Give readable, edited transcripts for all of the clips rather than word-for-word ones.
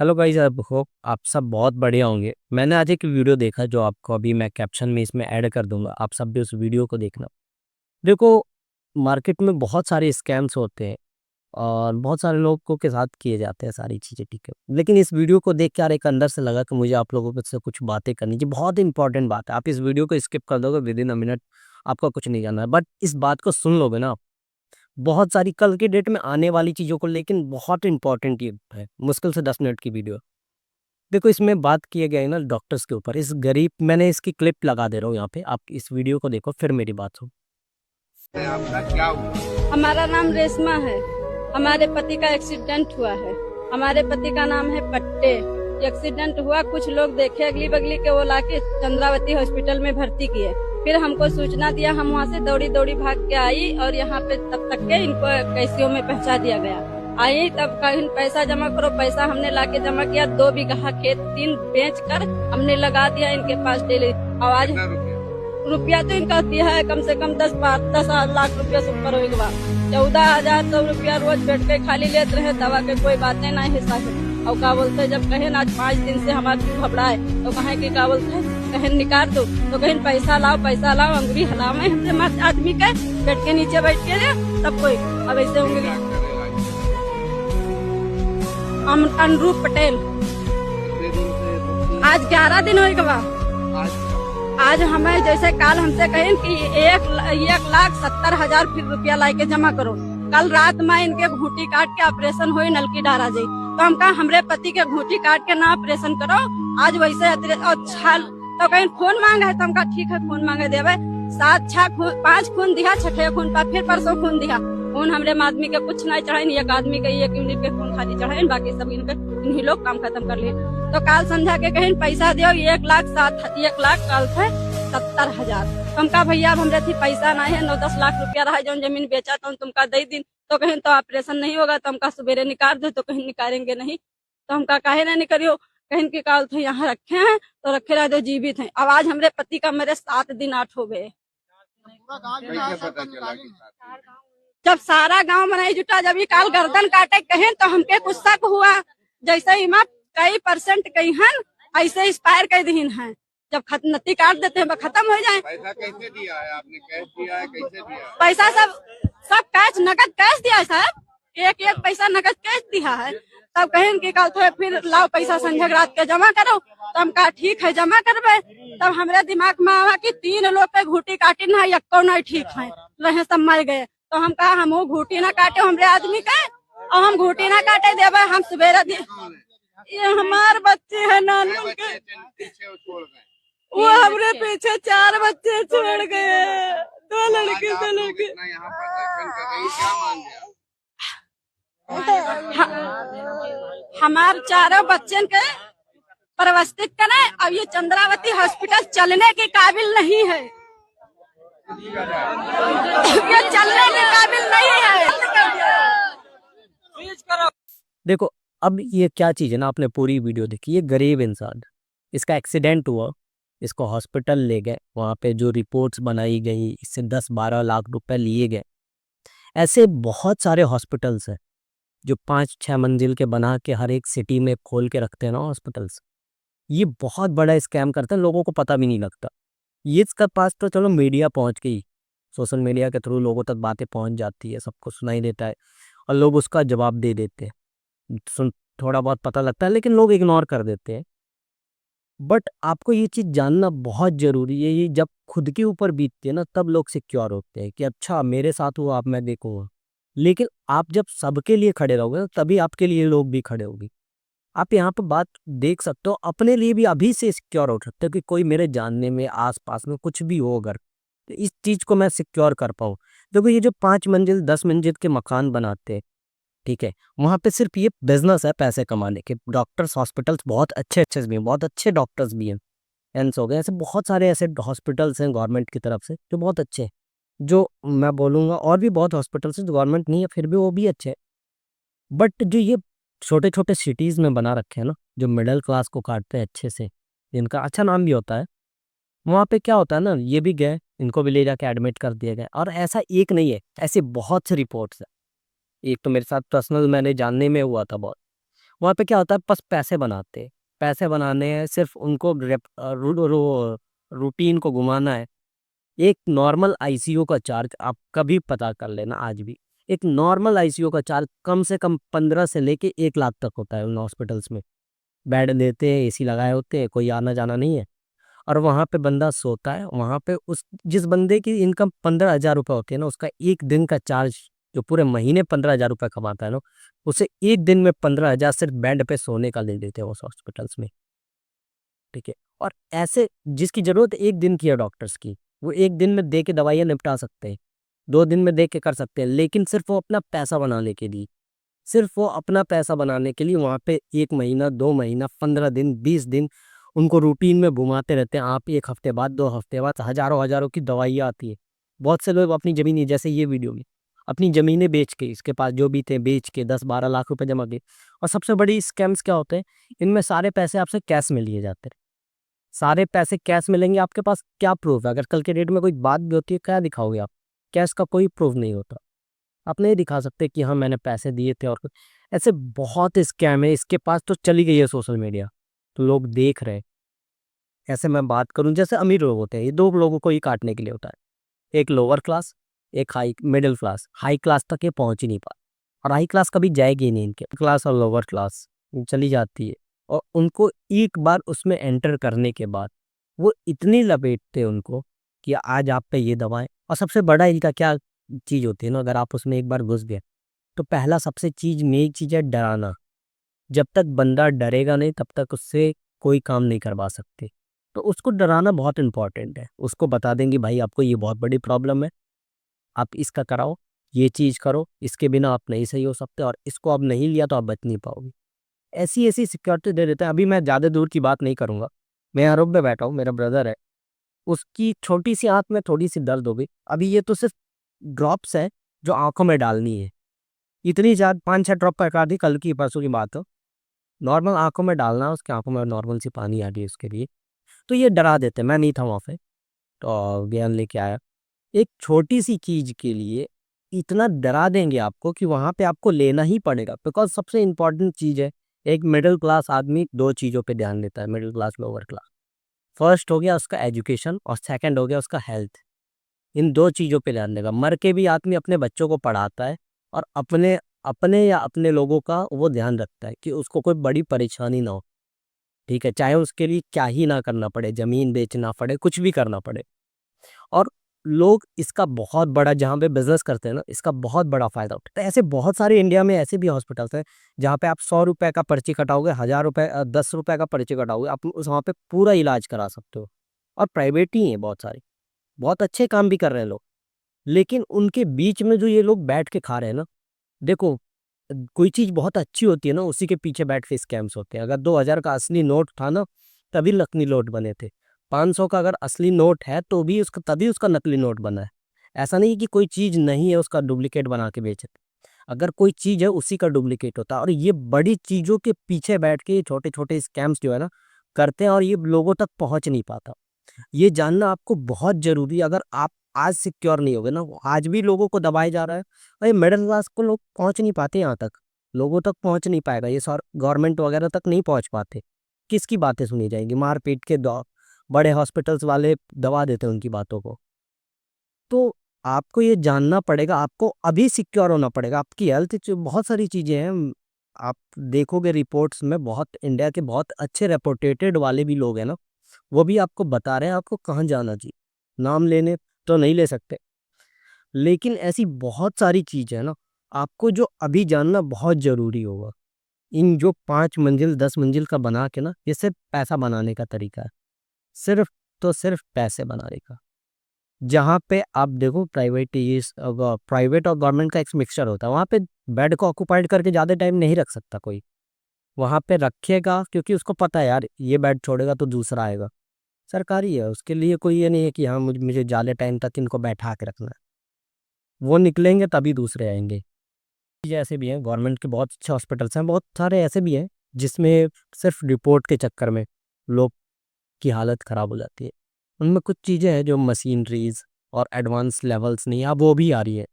Hello guys, I hope आप सब बहुत बढ़िया होंगे। मैंने आज एक वीडियो देखा जो आपको अभी मैं कैप्शन में इसमें ऐड कर दूंगा, आप सब भी उस वीडियो को देखना। देखो, मार्केट में बहुत सारे स्कैम्स होते हैं और बहुत सारे लोगों के साथ किए जाते हैं सारी चीज़ें, ठीक है। लेकिन इस वीडियो को देख के यार एक अंदर से लगा कि मुझे आप लोगों के से कुछ बातें करनी चाहिए। बहुत इंपॉर्टेंट बात है, आप इस वीडियो को स्किप कर दोगे विद इन अ मिनट, आपका कुछ नहीं जानना है, बट इस बात को सुन लोगे ना, बहुत सारी कल के डेट में आने वाली चीज़ों को लेकिन बहुत इंपॉर्टेंट ये है। मुश्किल से 10 मिनट की वीडियो। देखो, इसमें बात किया गया है ना डॉक्टर्स के ऊपर। इस गरीब, मैंने इसकी क्लिप लगा दे रहा हूँ यहाँ पे, आप इस वीडियो को देखो फिर मेरी बात हो। आपका क्या हुआ? हमारा नाम रेशमा है। हमारे पति का एक्सीडेंट हुआ है। हमारे पति का नाम है पट्टे। एक्सीडेंट हुआ, कुछ लोग देखे अगली बगली के, वो लाके चंद्रावती हॉस्पिटल में भर्ती किए। फिर हमको सूचना दिया, हम वहाँ से दौड़ी दौड़ी भाग के आई और यहाँ पे तब तक के इनको कैसियो में पहुँचा दिया गया। आई तब कहीं पैसा जमा करो, पैसा हमने लाके जमा किया। 2 बीघा खेत 3 बेच कर हमने लगा दिया इनके पास डेली। आवाज रुपया तो इनका दिया है कम से कम 10 लाख रुपया से ऊपर होगा। 14,000 रुपया रोज बैठ के खाली लेते रहे, दवा के कोई बातें नहीं हिस्सा है। और क्या बोलते जब कहे ना 5 दिन से हमारे घबराए तो कहे कि क्या बोलते कहे निकाल दो, तो कहीं पैसा लाओ अंगुरी हलाओ में हमसे मत आदमी के बैठ के नीचे बैठ के तब कोई अब ऐसे होंगे। अनुरूप पटेल आज 11 दिन होगा। आज हमें जैसे काल हमसे कहें कि 1,70,000 फिर रुपया ला के जमा करो। कल रात में इनके घूटी काट के ऑपरेशन हुई, नलकी डारा जाये, तो हम कहा हमरे पति के घूटी काट के ना ऑपरेशन करो। आज वैसे अच्छा तो कहीं खून मांगा है, तो हम कहा ठीक है खून मांगे देवे। 5 खून दिया, 6 खून पर फिर परसों खून दिया। खून हमरे आदमी के कुछ नहीं चढ़ाई, एक आदमी के 1 यूनिट के खून खाली चढ़ाई, बाकी सब इनके इन्हीं लोग काम खत्म कर लिए। तो काल संध्या के कहीं पैसा दियो 1,70,000। हम कहा भैया अब हमरे थी पैसा नहीं है, 9-10 लाख रुपया रहा जो जमीन बेचा तो तुमका दे दिन, तो कहीं तो ऑपरेशन नहीं होगा, तो हमका सवेरे निकाल दो, तो कहीं निकालेंगे नहीं। तो हमका काहे ना निकलियो, कहीं के काल थे यहाँ रखे हैं तो रखे रहे जो जीवित हैं। आवाज हमरे पति का मेरे 7 दिन 8 हो गए। जब सारा गांव में नहीं जुटा, जब ये काल गर्दन काटे कहें तो हमके कुछ शक हुआ। जैसे इमा कई परसेंट कहीं हैं ऐसे एक्सपायर कर दीन है, जब नत्ती काट देते हैं खत्म हो जाए। पैसा कैसे दिया है आपने? कैश दिया है? कैसे दिया है? पैसा सब कैश, नकद कैश दिया है साहब। एक पैसा नकद कैश दिया है। तब कहें कि कल तो फिर लाओ पैसा संध्या रात के जमा करो। तो हम कहा ठीक है जमा करबे। तब हमारे दिमाग में आवा कि 3 लोग के घूटी काटी ना, एको नहीं ठीक है, रहे सब मर गए। तो हम कहा हम घूटी ना काटे हमरे आदमी के, और हम घूटी ना काटे देवे। हम सवेरे ये हमारे बच्चे है नानू के, वो हमरे पीछे 4 बच्चे छोड़ गए, 2 लड़के 2 लड़के। यहाँ पर दर्शन कर रही, क्या मांग गया? हमारे 4 बच्चन के व्यवस्थित करें। अब ये चंद्रावती हॉस्पिटल चलने के काबिल नहीं है, ये चलने के काबिल नहीं है। देखो, अब ये क्या चीज़ है ना, आपने पूरी वीडियो देखी। ये गरीब इंसान, इसका एक्सीडेंट हुआ, इसको हॉस्पिटल ले गए, वहाँ पे जो रिपोर्ट्स बनाई गई, इससे 10-12 लाख रुपए लिए गए। ऐसे बहुत सारे हॉस्पिटल्स हैं जो 5-6 मंजिल के बना के हर एक सिटी में खोल के रखते हैं ना हॉस्पिटल्स। ये बहुत बड़ा स्कैम करते हैं, लोगों को पता भी नहीं लगता। ये इसका पास तो चलो मीडिया पहुँच गई, सोशल मीडिया के थ्रू लोगों तक बातें पहुँच जाती है, सबको सुनाई देता है और लोग उसका जवाब दे देते हैं। सुन, थोड़ा बहुत पता लगता है लेकिन लोग इग्नोर कर देते हैं। बट आपको ये चीज़ जानना बहुत ज़रूरी है, ये जब खुद के ऊपर बीतती है ना तब लोग सिक्योर होते हैं कि अच्छा मेरे साथ हुआ, अब मैं देखूंगा। लेकिन आप जब सबके लिए खड़े रहोगे तभी आपके लिए लोग भी खड़े होंगे। आप यहाँ पर बात देख सकते हो, अपने लिए भी अभी से सिक्योर हो सकते हो कि कोई मेरे जानने में आसपास में कुछ भी हो, अगर तो इस चीज़ को मैं सिक्योर कर पाऊँ। देखो, ये जो 5 मंजिल 10 मंजिल के मकान बनाते हैं, ठीक है, वहाँ पे सिर्फ ये बिजनेस है पैसे कमाने के। डॉक्टर्स हॉस्पिटल्स बहुत अच्छे अच्छे भी हैं, बहुत अच्छे डॉक्टर्स भी हैं, एम्स हो गए, ऐसे बहुत सारे ऐसे हॉस्पिटल्स हैं गवर्नमेंट की तरफ से जो बहुत अच्छे हैं। जो मैं बोलूँगा और भी बहुत हॉस्पिटल्स हैं जो गवर्नमेंट नहीं है फिर भी वो भी अच्छे हैं। बट जो ये छोटे छोटे सिटीज़ में बना रखे हैं ना, जो मिडिल क्लास को काटते हैं अच्छे से, जिनका अच्छा नाम भी होता है, वहाँ पे क्या होता है ना, ये भी गए, इनको भी ले जाके एडमिट कर दिया गया। और ऐसा एक नहीं है, ऐसे बहुत से रिपोर्ट्स है। एक तो मेरे साथ पर्सनल मैंने जानने में हुआ था बहुत। वहाँ पे क्या होता है, बस पैसे बनाते हैं, पैसे बनाने हैं, सिर्फ उनको रूटीन को घुमाना है। एक नॉर्मल आईसीयू का चार्ज आप कभी पता कर लेना आज भी, एक नॉर्मल आईसीयू का चार्ज कम से कम 15 से लेके 1 लाख तक होता है उन हॉस्पिटल्स में। बेड देते हैं, एसी लगाए होते हैं, कोई आना जाना नहीं है, और वहाँ पे बंदा सोता है। वहाँ पे उस जिस बंदे की इनकम 15,000 रुपये होती है ना, उसका एक दिन का चार्ज, जो पूरे महीने 15,000 रुपये कमाता है ना, उसे एक दिन में 15,000 सिर्फ बेड पे सोने का ले लेते हैं उस हॉस्पिटल्स में। ठीक है, और ऐसे जिसकी जरूरत एक दिन की है डॉक्टर्स की, वो एक दिन में दे के दवाइयाँ निपटा सकते हैं, 2 दिन में दे के कर सकते हैं, लेकिन सिर्फ वो अपना पैसा बनाने के लिए, सिर्फ वो अपना पैसा बनाने के लिए वहाँ पे 1 महीना, 2 महीना, 15 दिन, 20 दिन उनको रूटीन में घुमाते रहते हैं। आप 1 हफ्ते बाद, 2 हफ्ते बाद हजारों हजारों की दवाइयाँ आती है। बहुत से लोग अपनी ज़मीनें, जैसे ये वीडियो में, अपनी ज़मीनें बेच के, इसके पास जो भी थे बेच के 10-12 लाख रुपए जमा किए। और सबसे बड़ी स्कैम्स क्या होते हैं, इनमें सारे पैसे आपसे कैश में लिए जाते हैं। सारे पैसे कैश मिलेंगे, आपके पास क्या प्रूफ है? अगर कल के डेट में कोई बात भी होती है, क्या दिखाओगे आप? कैश का कोई प्रूफ नहीं होता। आप नहीं दिखा सकते कि हाँ मैंने पैसे दिए थे। और ऐसे बहुत स्कैम है, इसके पास तो चली गई है सोशल मीडिया, तो लोग देख रहे हैं। ऐसे मैं बात करूं, जैसे अमीर लोग होते हैं, ये दो लोगों को ही काटने के लिए होता है, एक लोअर क्लास, एक high middle class. High class तक ये पहुंच ही नहीं पा, और हाई क्लास कभी जाएगी ही नहीं, इनके क्लास और लोअर क्लास चली जाती है। और उनको एक बार उसमें एंटर करने के बाद वो इतनी लपेटते हैं उनको कि आज आप पे ये दवाएं। और सबसे बड़ा इनका क्या चीज़ होती है ना, अगर आप उसमें एक बार घुस गए, तो पहला सबसे मेन चीज़ है डराना। जब तक बंदा डरेगा नहीं, तब तक उससे कोई काम नहीं करवा सकते। तो उसको डराना बहुत इंपॉर्टेंट है। उसको बता देंगे भाई आपको ये बहुत बड़ी प्रॉब्लम है, आप इसका कराओ, ये चीज़ करो, इसके बिना आप नहीं सही हो सकते, और इसको आप नहीं लिया तो आप बच नहीं पाओगे। ऐसी ऐसी सिक्योरिटी दे देते हैं। अभी मैं ज़्यादा दूर की बात नहीं करूँगा, मैं यहाँ रोड पे बैठा हूँ, मेरा ब्रदर है, उसकी छोटी सी आँख में थोड़ी सी दर्द हो गई। अभी ये तो सिर्फ ड्रॉप्स है जो आंखों में डालनी है, इतनी ज़्यादा 5-6 ड्रॉप पका दी, कल की परसों की बात हो, नॉर्मल आंखों में डालना है, उसकी आंखों में नॉर्मल सी पानी आ रही है उसके लिए। तो ये डरा देते, मैं नहीं था वहाँ पे, तो ज्ञान लेके आया। एक छोटी सी चीज़ के लिए इतना डरा देंगे आपको कि वहाँ पे आपको लेना ही पड़ेगा। बिकॉज सबसे इम्पोर्टेंट चीज़ है, एक मिडिल क्लास आदमी 2 चीज़ों पे ध्यान देता है, middle class lower class. First हो गया उसका एजुकेशन, और सेकंड हो गया उसका हेल्थ। इन 2 चीज़ों पे ध्यान देगा। मर के भी आदमी अपने बच्चों को पढ़ाता है, और अपने अपने या अपने लोगों का वो ध्यान रखता है कि उसको कोई बड़ी परेशानी ना हो। ठीक है, चाहे उसके लिए क्या ही ना करना पड़े, ज़मीन बेचना पड़े, कुछ भी करना पड़े। और लोग इसका बहुत बड़ा, जहाँ पे बिज़नेस करते हैं ना, इसका बहुत बड़ा फ़ायदा उठाते हैं। ऐसे बहुत सारे इंडिया में ऐसे भी हॉस्पिटल्स हैं, जहाँ पे आप 100 रुपए का पर्ची कटाओगे, 1000 रुपए 10 रुपए का पर्ची कटाओगे, आप उस वहाँ पे पूरा इलाज करा सकते हो। और प्राइवेट ही हैं बहुत सारे, बहुत अच्छे काम भी कर रहे हैं लोग। लेकिन उनके बीच में जो ये लोग बैठ के खा रहे हैं ना, देखो, कोई चीज़ बहुत अच्छी होती है ना, उसी के पीछे बैठ के स्कैम्स होते हैं। अगर 2000 का असली नोट था ना, तभी नकली नोट बने थे। 500 का अगर असली नोट है, तो भी उसका तभी उसका नकली नोट बना है। ऐसा नहीं कि कोई चीज़ नहीं है उसका डुप्लीकेट बना के बेचे। अगर कोई चीज़ है उसी का डुप्लीकेट होता है। और ये बड़ी चीज़ों के पीछे बैठ के छोटे छोटे स्कैम्स जो है ना करते हैं, और ये लोगों तक पहुंच नहीं पाता। ये जानना आपको बहुत ज़रूरी है। अगर आप आज सिक्योर नहीं होगे ना, वो आज भी लोगों को दबाया जा रहा है, और ये मिडिल क्लास को लोग पहुँच नहीं पाते यहाँ तक, लोगों तक पहुँच नहीं पाएगा ये सर, गवर्नमेंट वगैरह तक नहीं पहुँच पाते। किसकी बातें सुनी जाएंगी? मार-पीट के बड़े हॉस्पिटल्स वाले दबा देते हैं उनकी बातों को। तो आपको ये जानना पड़ेगा, आपको अभी सिक्योर होना पड़ेगा। आपकी हेल्थ च बहुत सारी चीज़ें हैं, आप देखोगे रिपोर्ट्स में, बहुत इंडिया के बहुत अच्छे रेपुटेटेड वाले भी लोग हैं ना, वो भी आपको बता रहे हैं आपको कहाँ जाना चाहिए। नाम लेने तो नहीं ले सकते, लेकिन ऐसी बहुत सारी चीज़ है ना, आपको जो अभी जानना बहुत ज़रूरी होगा। इन जो 5 मंजिल 10 मंजिल का बना के ना, ये सिर्फ पैसा बनाने का तरीका है। सिर्फ तो सिर्फ पैसे बनाने का। जहाँ पे आप देखो प्राइवेट और गवर्नमेंट का एक मिक्सचर होता है, वहाँ पे बेड को ऑक्यूपाइड करके ज़्यादा टाइम नहीं रख सकता कोई। वहाँ पे रखेगा क्योंकि उसको पता है यार ये बेड छोड़ेगा तो दूसरा आएगा। सरकारी है, उसके लिए कोई ये नहीं है कि हाँ मुझे ज़्यादा टाइम तक इनको बैठा के रखना है। वो निकलेंगे तभी दूसरे आएंगे। ये ऐसे भी हैं, गवर्नमेंट के बहुत अच्छे हॉस्पिटल्स हैं, बहुत सारे ऐसे भी हैं जिसमें सिर्फ रिपोर्ट के चक्कर में लोग की हालत ख़राब हो जाती है। उनमें कुछ चीज़ें हैं जो मशीनरीज और एडवांस लेवल्स नहीं है, अब वो भी आ रही है।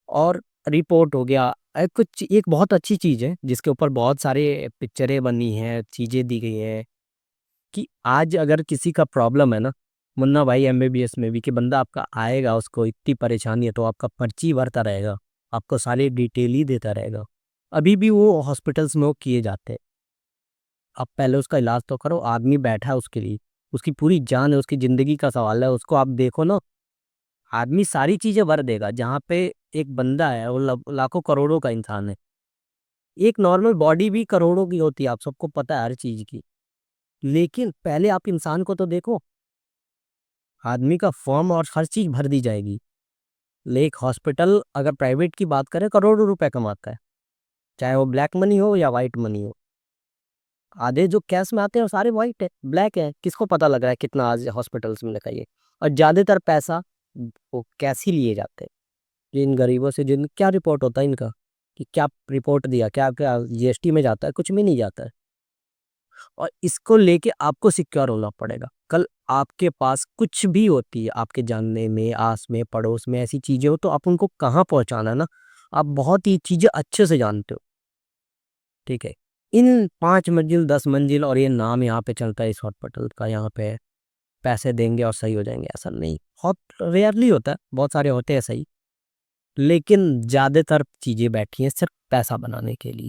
और रिपोर्ट हो गया, कुछ एक बहुत अच्छी चीज़ है जिसके ऊपर बहुत सारे पिक्चरें बनी हैं, चीज़ें दी गई हैं कि आज अगर किसी का प्रॉब्लम है ना, मुन्ना भाई एमबीबीएस में भी कि बंदा आपका आएगा, उसको इतनी परेशानी है तो आपका पर्ची भरता रहेगा, आपको सारी डिटेल ही देता रहेगा। अभी भी वो हॉस्पिटल्स में वो किए जाते हैं। आप पहले उसका इलाज तो करो, आदमी बैठा है उसके लिए, उसकी पूरी जान है, उसकी ज़िंदगी का सवाल है, उसको आप देखो ना, आदमी सारी चीज़ें भर देगा। जहाँ पे एक बंदा है वो लाखों करोड़ों का इंसान है। एक नॉर्मल बॉडी भी करोड़ों की होती है, आप सबको पता है हर चीज़ की। लेकिन पहले आप इंसान को तो देखो, आदमी का फॉर्म और हर चीज़ भर दी जाएगी। एक हॉस्पिटल अगर प्राइवेट की बात करें करोड़ों रुपए कमाता है, चाहे वो ब्लैक मनी हो या वाइट मनी हो। आधे जो कैश में आते हैं वो सारे वाइट है, ब्लैक है, किसको पता लग रहा है कितना आज हॉस्पिटल्स में लिखा है ये। और ज़्यादातर पैसा वो कैश ही लिए जाते हैं। जिन गरीबों से जिन क्या रिपोर्ट होता है इनका कि क्या रिपोर्ट दिया, क्या क्या जीएसटी में जाता है, कुछ भी नहीं जाता है। और इसको लेके आपको सिक्योर होना पड़ेगा। कल आपके पास कुछ भी होती है, आपके जानने में, आस में, पड़ोस में ऐसी चीज़ें हो तो आप उनको कहाँ पहुँचाना है ना, आप बहुत ही चीज़ें अच्छे से जानते हो, ठीक है? इन 5 मंजिल, 10 मंजिल और ये नाम यहाँ पे चलता है इस हॉस्पिटल का, यहाँ पे पैसे देंगे और सही हो जाएँगे, ऐसा नहीं। बहुत रेयरली होता है, बहुत सारे होते हैं सही, लेकिन ज़्यादातर चीज़ें बैठी हैं सिर्फ़ पैसा बनाने के लिए।